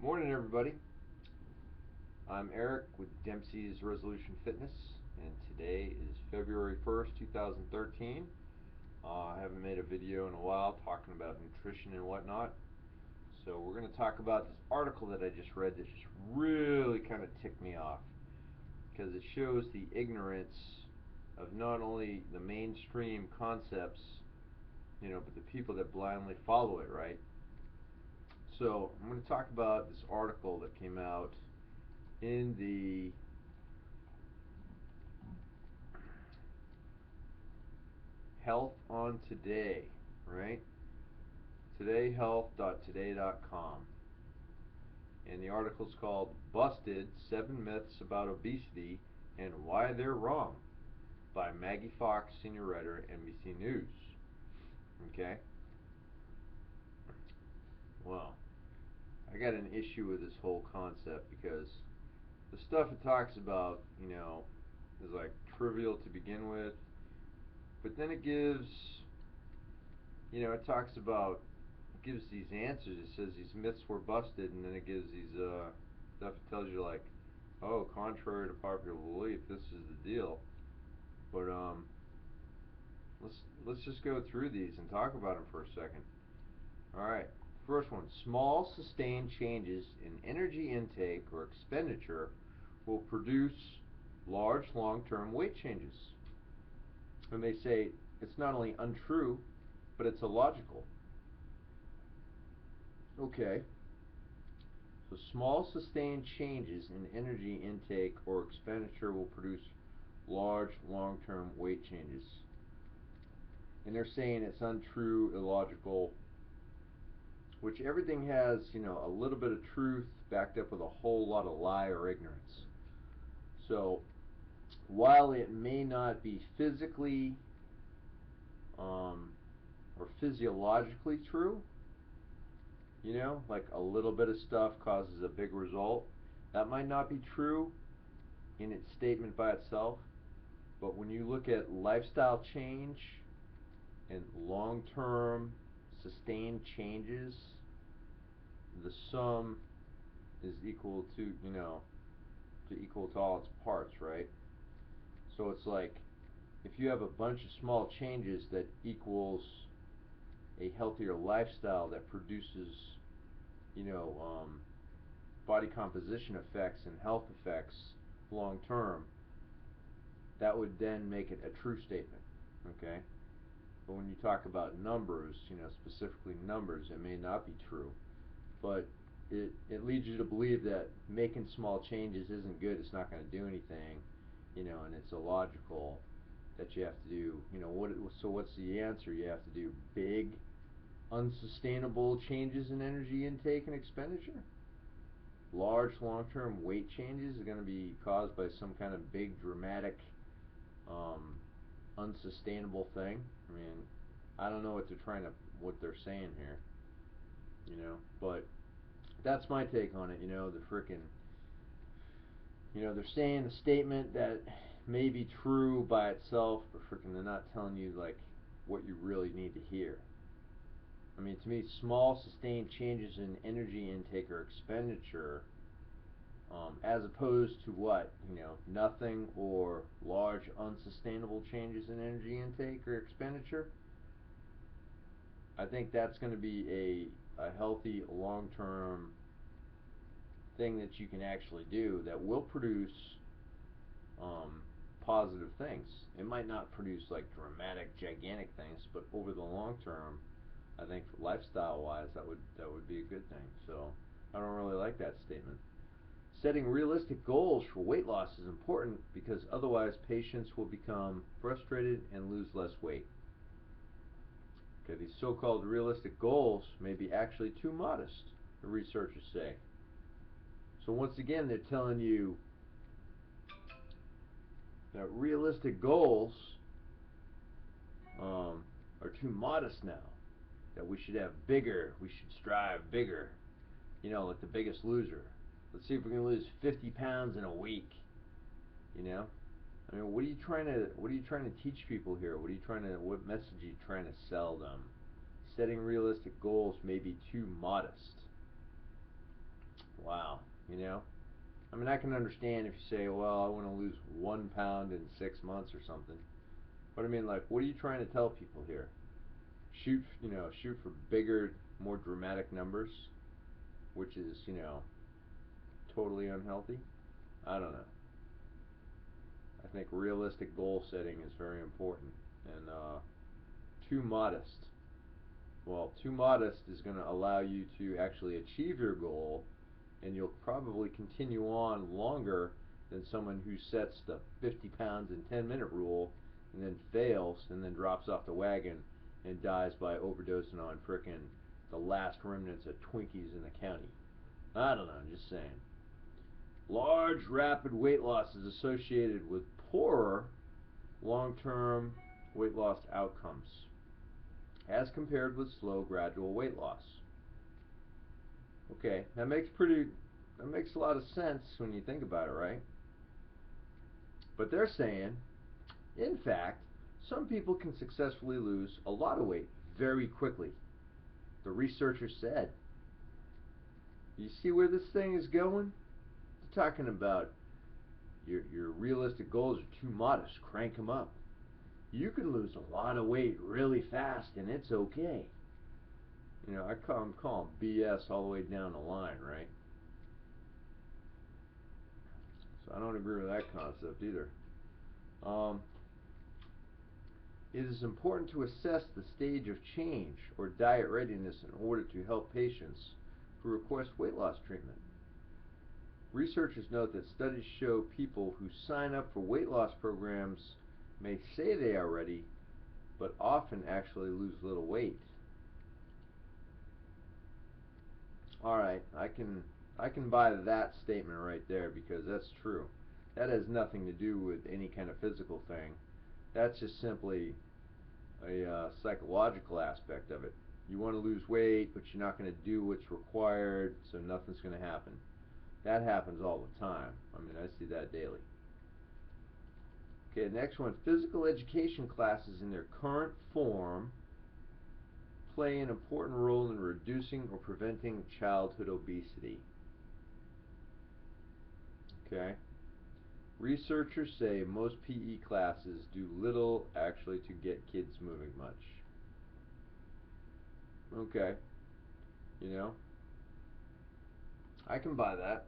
Morning, everybody. I'm Eric with Dempsey's Resolution Fitness, and today is February 1st, 2013. I haven't made a video in a while talking about nutrition and whatnot, so we're going to talk about this article that I just read that just really kind of ticked me off because it shows the ignorance of not only the mainstream concepts, but the people that blindly follow it, right? So I'm going to talk about this article that came out in the Health on Today, right? Todayhealth.today.com. And the article's called Busted 7 Myths About Obesity and Why They're Wrong by Maggie Fox, senior writer at NBC News. Okay? Well, I got an issue with this whole concept because the stuff it talks about, is like trivial to begin with, but then it gives, it talks about, it gives these answers. It says these myths were busted, and then it gives these stuff. It tells you like, oh, contrary to popular belief, this is the deal. But let's just go through these and talk about them for a second. All right. First one, small sustained changes in energy intake or expenditure will produce large long-term weight changes. And they say it's not only untrue, but it's illogical. Okay. So small sustained changes in energy intake or expenditure will produce large long-term weight changes. And they're saying it's untrue, illogical, which everything has, a little bit of truth backed up with a whole lot of lie or ignorance. So while it may not be physically or physiologically true, like a little bit of stuff causes a big result, that might not be true in its statement by itself. But when you look at lifestyle change and long-term sustained changes, the sum is equal to, equal to all its parts, right? So it's like if you have a bunch of small changes that equals a healthier lifestyle that produces, body composition effects and health effects long term, that would then make it a true statement, okay? But when you talk about numbers, specifically numbers, it may not be true. But it leads you to believe that making small changes isn't good, it's not going to do anything, and it's illogical that you have to do, so what's the answer? You have to do big, unsustainable changes in energy intake and expenditure? Large long-term weight changes are going to be caused by some kind of big, dramatic, unsustainable thing? I mean, I don't know what they're saying here, but that's my take on it. They're saying a statement that may be true by itself, but they're not telling you like what you really need to hear. I mean, to me, small sustained changes in energy intake or expenditure, as opposed to what, nothing or large unsustainable changes in energy intake or expenditure. I think that's going to be a healthy long-term thing that you can actually do that will produce positive things. It might not produce like dramatic, gigantic things, but over the long term, I think lifestyle-wise, that would be a good thing. So I don't really like that statement. Setting realistic goals for weight loss is important because otherwise patients will become frustrated and lose less weight. Okay, these so-called realistic goals may be actually too modest, the researchers say. So once again, they're telling you that realistic goals are too modest now. That we should have bigger, we should strive bigger. Like The Biggest Loser. Let's see if we can lose 50 pounds in a week. I mean, what are you trying to teach people here? What message are you trying to sell them? Setting realistic goals may be too modest. wow, you know? I mean, I can understand if you say, well, I want to lose 1 pound in 6 months or something. But I mean, like, what are you trying to tell people here? Shoot for bigger, more dramatic numbers, which is, totally unhealthy. I don't know. I think realistic goal setting is very important, and too modest. Well, too modest is going to allow you to actually achieve your goal, and you'll probably continue on longer than someone who sets the 50 pounds in 10-minute rule and then fails and then drops off the wagon and dies by overdosing on frickin' the last remnants of Twinkies in the county. I don't know, I'm just saying. Large, rapid weight loss is associated with poorer long-term weight loss outcomes as compared with slow, gradual weight loss. Okay, that makes a lot of sense when you think about it, right? But they're saying, in fact, some people can successfully lose a lot of weight very quickly. The researcher said. You see where this thing is going? They're talking about your realistic goals are too modest. Crank them up. You can lose a lot of weight really fast, and it's okay. I'm calling BS all the way down the line, right? So I don't agree with that concept either. Um, it is important to assess the stage of change or diet readiness in order to help patients who request weight loss treatment. Researchers note that studies show people who sign up for weight loss programs may say they are ready, but often actually lose little weight. All right, I can buy that statement right there because that's true. That has nothing to do with any kind of physical thing. That's just simply a psychological aspect of it. You want to lose weight, but you're not going to do what's required, so nothing's going to happen. That happens all the time. I mean, I see that daily. Okay, next one. Physical education classes in their current form play an important role in reducing or preventing childhood obesity. Okay. Researchers say most PE classes do little actually to get kids moving much. Okay. You know, I can buy that.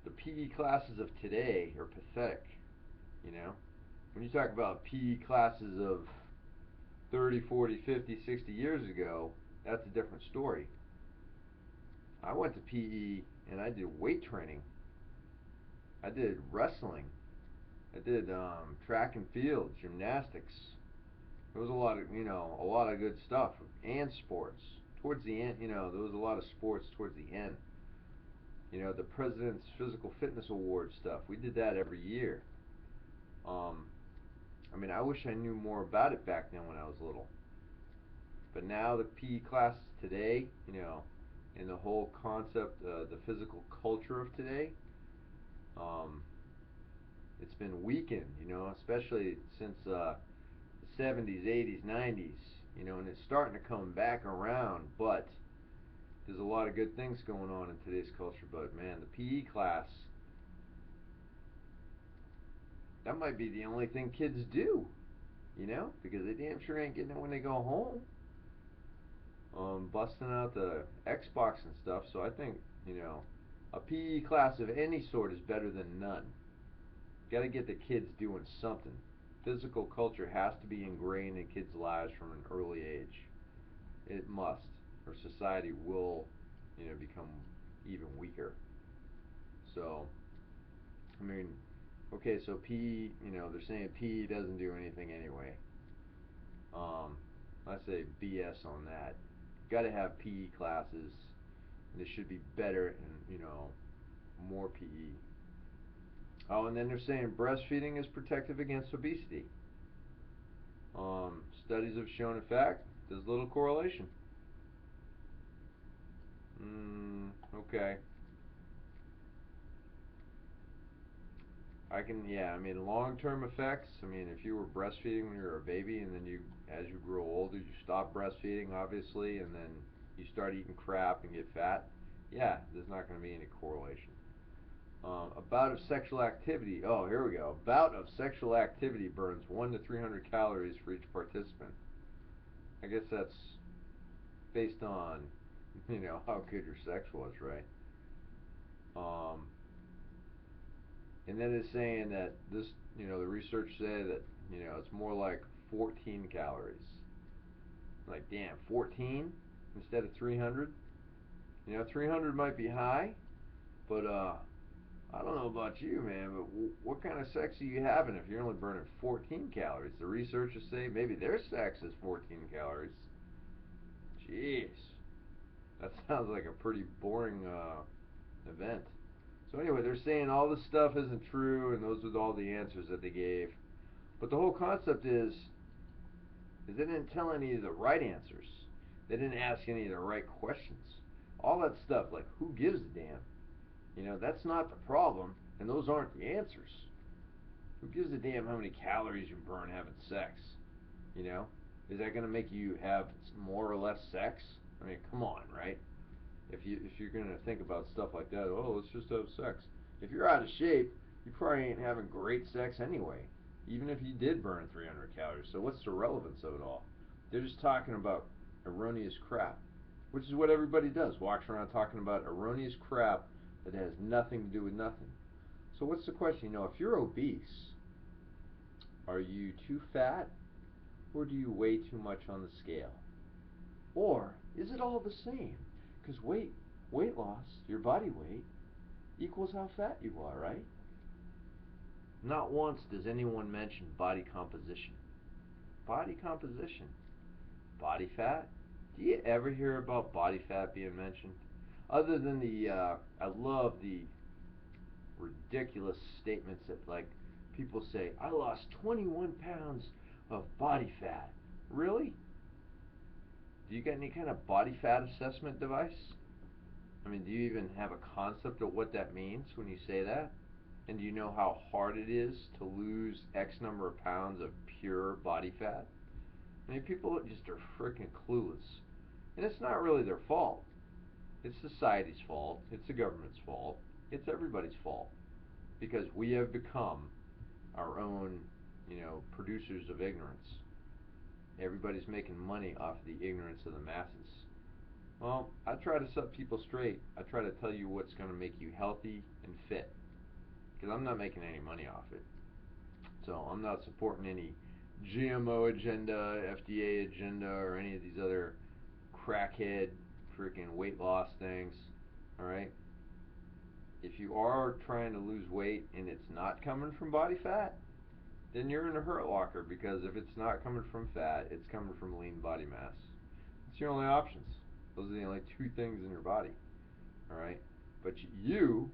The PE classes of today are pathetic. You know, when you talk about PE classes of 30, 40, 50, 60 years ago, that's a different story. I went to PE and I did weight training. I did wrestling. I did track and field, gymnastics. There was a lot of good stuff and sports. Towards the end, there was a lot of sports towards the end. The President's Physical Fitness Award stuff. We did that every year. Um, I mean, I wish I knew more about it back then when I was little. But now the PE classes today, and the whole concept, the physical culture of today, um, it's been weakened, especially since the 70s, 80s, 90s, and it's starting to come back around, but there's a lot of good things going on in today's culture. But man, the PE class, that might be the only thing kids do, because they damn sure ain't getting it when they go home. Busting out the Xbox and stuff. So I think, a PE class of any sort is better than none. Got to get the kids doing something. Physical culture has to be ingrained in kids' lives from an early age. It must, or society will, become even weaker. So, I mean, okay, so PE, they're saying PE doesn't do anything anyway. I say BS on that. Got to have PE classes. And they should be better and more PE. Oh, and then they're saying breastfeeding is protective against obesity. Studies have shown, in fact, there's little correlation. Okay. I mean, long-term effects. I mean, if you were breastfeeding when you were a baby, and then as you grow older, you stop breastfeeding, obviously, and then you start eating crap and get fat. Yeah, there's not going to be any correlation. A bout of sexual activity. Oh, here we go. A bout of sexual activity burns 1 to 300 calories for each participant. I guess that's based on, how good your sex was, right? Um, and then it's saying that this, the research said that, it's more like 14 calories. Like, damn, 14 instead of 300? 300 might be high, but I don't know about you, man, but what kind of sex are you having if you're only burning 14 calories? The researchers say maybe their sex is 14 calories. Jeez, that sounds like a pretty boring event. So anyway, they're saying all this stuff isn't true, and those are all the answers that they gave. But the whole concept is they didn't tell any of the right answers. They didn't ask any of the right questions. All that stuff, like who gives a damn? That's not the problem, and those aren't the answers. Who gives a damn how many calories you burn having sex? You know, is that going to make you have more or less sex? I mean, come on, right? If you're going to think about stuff like that, oh, let's just have sex. If you're out of shape, you probably ain't having great sex anyway, even if you did burn 300 calories. So what's the relevance of it all? They're just talking about erroneous crap, which is what everybody does. Walks around talking about erroneous crap that has nothing to do with nothing. So what's the question? If you're obese, are you too fat, or do you weigh too much on the scale? Or is it all the same? Because weight loss, your body weight, equals how fat you are, right? Not once does anyone mention body composition. Body composition. Body fat? Do you ever hear about body fat being mentioned? Other than I love the ridiculous statements that, like, people say, I lost 21 pounds of body fat. Really? Do you got any kind of body fat assessment device? I mean, do you even have a concept of what that means when you say that? And do you know how hard it is to lose X number of pounds of pure body fat? I mean, people just are freaking clueless. And it's not really their fault. It's society's fault. It's the government's fault. It's everybody's fault. Because we have become our own, producers of ignorance. Everybody's making money off the ignorance of the masses. Well, I try to set people straight. I try to tell you what's going to make you healthy and fit. Because I'm not making any money off it. So I'm not supporting any GMO agenda, FDA agenda, or any of these other crackhead freaking weight loss things. Alright? If you are trying to lose weight and it's not coming from body fat, then you're in a hurt locker, because if it's not coming from fat, it's coming from lean body mass. It's your only options. Those are the only two things in your body. Alright? But you,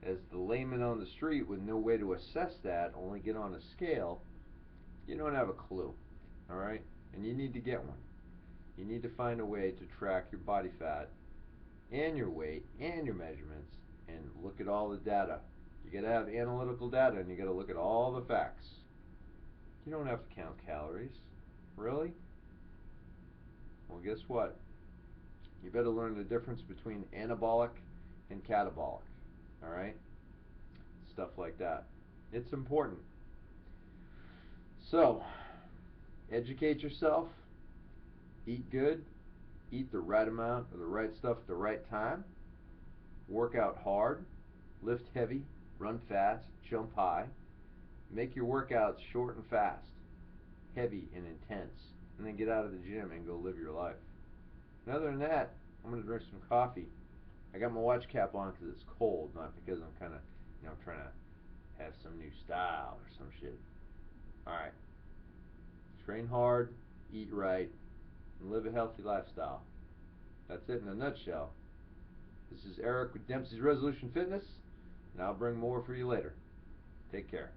as the layman on the street with no way to assess that, only get on a scale, you don't have a clue. Alright? And you need to get one. You need to find a way to track your body fat and your weight and your measurements and look at all the data. You gotta have analytical data, and you gotta look at all the facts. You don't have to count calories. Really? Well, guess what? You better learn the difference between anabolic and catabolic. Alright? Stuff like that. It's important. So, educate yourself, eat good, eat the right amount of the right stuff at the right time, work out hard, lift heavy, run fast, jump high, make your workouts short and fast, heavy and intense, and then get out of the gym and go live your life. And other than that, I'm going to drink some coffee. I got my watch cap on because it's cold, not because I'm kind of, trying to have some new style or some shit. Alright. Train hard, eat right, and live a healthy lifestyle. That's it in a nutshell. This is Eric with Dempsey's Resolution Fitness, and I'll bring more for you later. Take care.